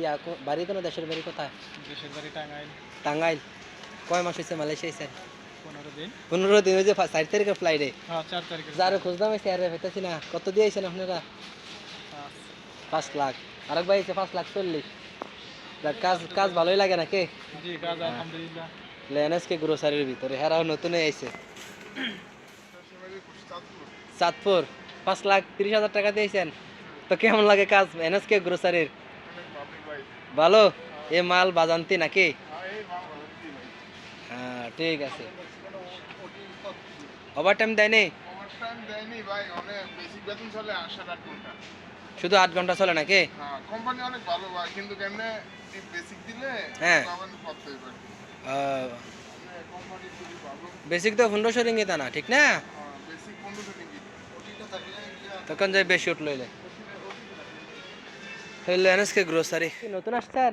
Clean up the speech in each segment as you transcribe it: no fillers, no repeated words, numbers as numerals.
ইয়া বাড়ি তো না, দেশের বাড়ি কোথায়? দেশের বাড়ি টাঙ্গাইল। টাঙ্গাইল। কয় মাস হয়েছে মালয়েশিয়া স্যার? 15 দিন। 15 দিন হয়েছে। 4 তারিখের ফ্লাইটে। হ্যাঁ 4 তারিখে। যারে খুঁজলাম স্যার পেতেছি না। কত দিয়েছেন আপনারা? 5 লাখ। আরেক ভাই হয়েছে 5,40,000। কাজ কাজ ভালোই লাগে নাকি? জি কাজ আলহামদুলিল্লাহ। এনএসকে গ্রোসারির ভিতরে হেরাও নতুন আইছে। চাঁদপুর 5,30,000 টাকা দিয়েছেন। তো কেমন লাগে কাজ এনএসকে গ্রোসারির? ভালো। এ মাল বাজান্তি নাকি? হ্যাঁ ঠিক আছে। ওভার টাইম দেয়নি? শুধু 8 ঘন্টা চলে নাকি? কোম্পানি অনেক ভালো ভাই, কিন্তু কেমনে বেসিক দিলে হ্যাঁ বেসিক তো 1500 রিঙ্গিত না, ঠিক না? তখন যাই বেশি উঠলো এনএসকে গ্রোসারি নতুন আসছেন?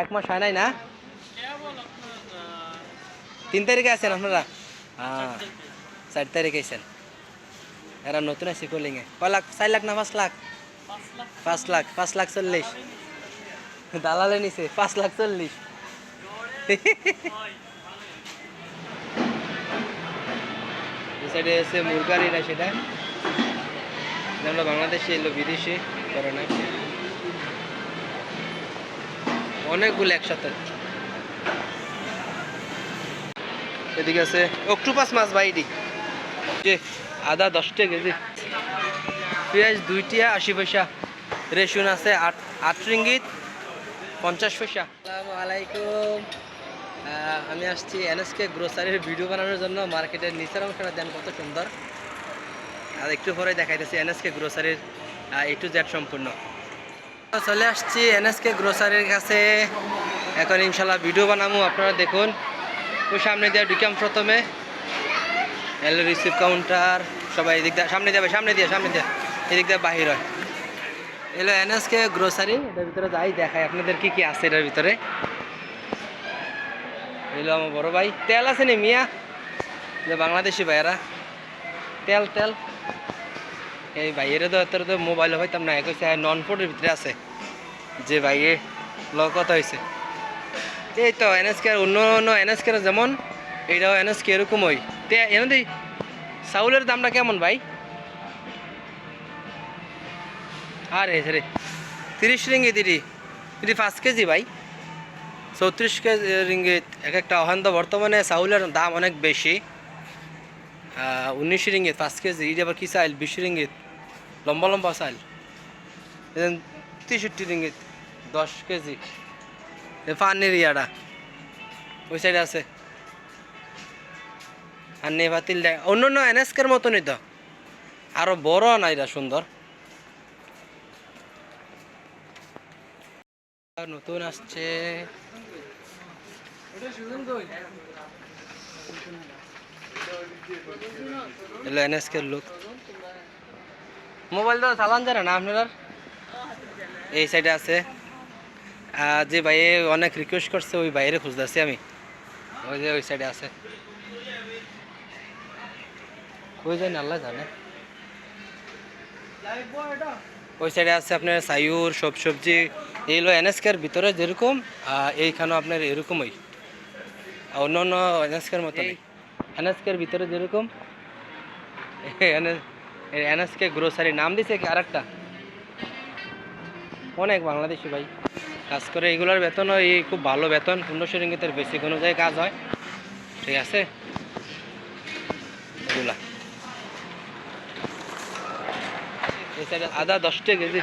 1 মাস হয় নাই না? 3 তারিখে আছেন আপনারা? হ্যাঁ 4 তারিখে আছেন। এরা নতুন আছে কলিং এ। কয় লাখ? 4 লাখ না 5 লাখ? 5,40,000। দালালে নিছে 5,40,000। সাইডে আছে মুরগারিরা, সেটা আমরা বাংলাদেশে এলো বিদেশে করে না, অনেকগুলো একসাথে। এদিকে আছে অক্টোপাস মাছ বাইডি, আদা 10 টাকা কেজি, পেঁয়াজ 2 টাকা 80 পয়সা, রেশন আছে 8 রিঙ্গিত 50 পয়সা। আসসালামু আলাইকুম। আমি আসছি এনএসকে গ্রোসারির ভিডিও বানানোর জন্য। মার্কেটের নিচের অংশটা দেন কত সুন্দর, আর একটু পরে দেখাইতেছি এনএসকে গ্রোসারির A to Z সম্পূর্ণ। চলে আসছি এনএসকে গ্রোসারির কাছে, এখন ইনশাল্লাহ ভিডিও বানাবো, আপনারা দেখুন। ওই সামনে দিয়ে ঢুকাম, প্রথমে এলো রিসিভ কাউন্টার, সবাই এদিক দিয়ে সামনে দিয়ে এদিক দিয়ে বাহির হয়। এলো এনএসকে গ্রোসারি, এটার ভিতরে যাই দেখাই আপনাদের কি কি আছে এটার ভিতরে। এলো আমার বড় ভাই। তেল আছে নি মিয়া? যে বাংলাদেশি ভাইয়েরা তেল এই ভাইয়ের তো মোবাইল হইতাম না, কইছে নন ফুডের ভিতরে আছে যে ভাইয়ে কত হয়েছে। এই তো এনএসকে অন্য এনএসকে যেমন এইটাও এনএসকে এরকম ওই এনে চাউলের দামটা কেমন ভাই? আরে রে 30 রিঙ্গিত এটি 5 কেজি ভাই, 34 কেজি রিঙ্গিত এক একটা। ওখান তো বর্তমানে চাউলের দাম অনেক বেশি, 19 রিঙ্গিত 5 কেজি। এটা আবার কি চাইল? 20 রিঙ্গিত লম্বা চাইল। 63 রিঙ্গিত 10 কেজি। পানির ইয়াটা ওই সাইডে আছে। আর নে পাতিল দেয় অন্য এনএসকের মতনই তো, আরো বড় না, এটা সুন্দর। নতুন আসছে এনএসকের লোক। মোবাইল তো চালান জানে না আপনার? এই সাইডে আছে যে ভাই অনেক রিকোয়েস্ট করছে, ওই বাইরে খুঁজতেছি আমি। ওই যে ওই সাইডে আছে, ওই যাই আল্লাহ জানে। ওই সাইডে আছে আপনার সাইউর সব সবজি। এইগুলো এনএসকের ভিতরে যেরকম, এইখানেও আপনার এরকমই, অন্য অন্য এনএসকের মতো। এনএসকের ভিতরে যেরকম এনএসকে গ্রোসারি নাম দিছে কি আরেকটা। অনেক বাংলাদেশি ভাই কাজ করে, এগুলোর বেতন এই খুব ভালো বেতন, 1500 রিঙ্গিতের বেশি কোনো জায়গায় কাজ হয়, ঠিক আছে। এগুলা এই সাইডে আদা 10 টাকা কেজি।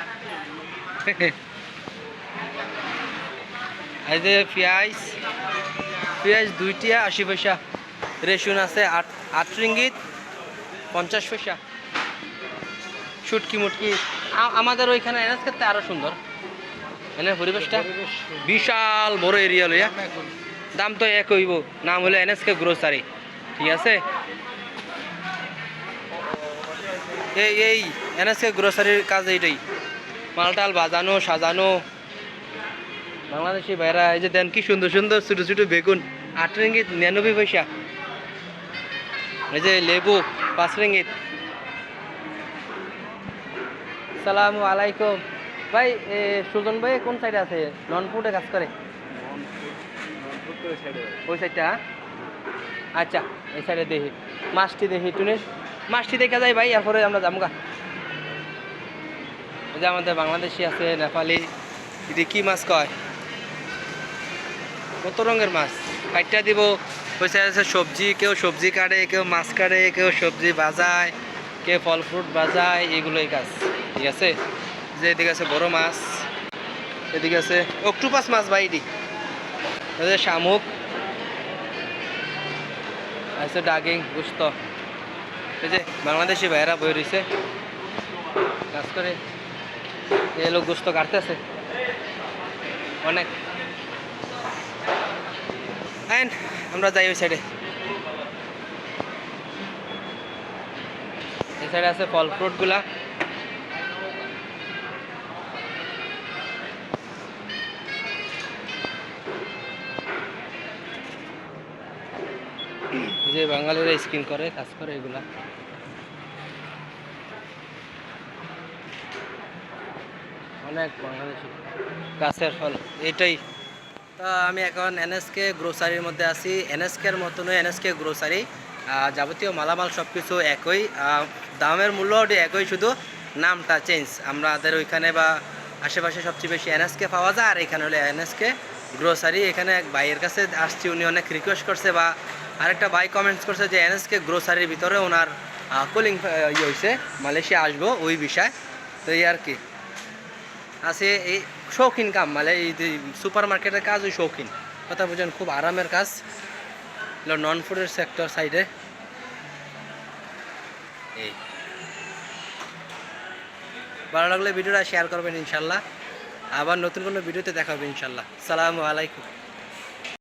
এই যে পেঁয়াজ 2 টাকা 80 পয়সা, রেশন আছে 8 রিঙ্গিত 50 পয়সা। শুটকি মুটকি আমাদের ওইখানে এনএস করতে আরো সুন্দর, এনে পরিবেশটা বিশাল বড় এরিয়া লইয়া। দাম তো এক হইব, নাম হলো এনএসকে গ্রোসারি, ঠিক আছে। এই এনএসকে গ্রোসারির কাজ এইটাই, মালটাল বাজানো সাজানো। বাংলাদেশি ভাইরা এই যে দেন কি সুন্দর সুন্দর ছোটো ছোটো বেগুন, 8 রিঙ্গিত 99 পয়সা। এই যে লেবু 5 রিঙ্গিত। আসসালামু আলাইকুম। ভাই সুজন ভাই কোন সাইডে আছে? নন ফুডে কাজ করে ওই সাইডটা? আচ্ছা এই সাইডে দেখি মাছটি দেখি টুনের মাছটি দেখা যায় ভাই, এরপরে আমরা যাবো গা। এই যে আমাদের বাংলাদেশি আছে, নেপালি, এটি কি মাছ কয়, কত রঙের মাছ কাটটা দিব। ওই সাইডে আছে সবজি, কেউ সবজি কাটে, কেউ মাছ কাটে, কেউ সবজি বাজায়, কেউ ফল ফ্রুট বাজায়, এগুলোই কাজ। ঠিক আছে, যে এদিকে আছে বড় মাছ, এদিকে আছে অক্টোপাস মাছ ভাই, এটি শামুক আছে, ডাগিং গুস্ত। এই যে বাংলাদেশি ভাইয়েরা বই রয়েছে কাজ করে, এই লোক গুস্ত কাটতেছে অনেক। আমরা যাই ওই সাইডে। এই সাইডে আছে ফল ফ্রুট গুলা, যে বাঙালিরা স্কিন করে কাজ করে এগুলা। অনেক বাংলাদেশি গাছের ফল এটাই। তো আমি এখন এনএসকে গ্রোসারির মধ্যে আছি। এনএসকের মতনই এনএসকে গ্রোসারি, যাবতীয় মালামাল সব কিছু একই, দামের মূল্যও একই, শুধু নামটা চেঞ্জ। আমাদের ওইখানে বা আশেপাশে সবচেয়ে বেশি এনএসকে পাওয়া যায়, আর এখানে হলো এনএসকে গ্রোসারি। এখানে এক ভাইয়ের কাছে আসছি, উনি অনেক রিকোয়েস্ট করছে, বা আরেকটা ভাই কমেন্টস করছে যে এনএসকে গ্রোসারির ভিতরে ওনার কলিং ইয়ে হয়েছে, মালয়েশিয়া আসবো ওই বিষয়। তো এই আর কি আছে, এই শৌখিন কাম, মানে এই যে সুপার মার্কেটের কাজ, ওই শৌখিন কথা বুঝেন, খুব আরামের কাজ। নন ফুডের সেক্টর সাইডে। এই ভালো লাগলে ভিডিওটা শেয়ার করবেন ইনশাল্লাহ। আবার নতুন কোনো ভিডিওতে দেখা হবে ইনশাল্লাহ। আসসালামু আলাইকুম।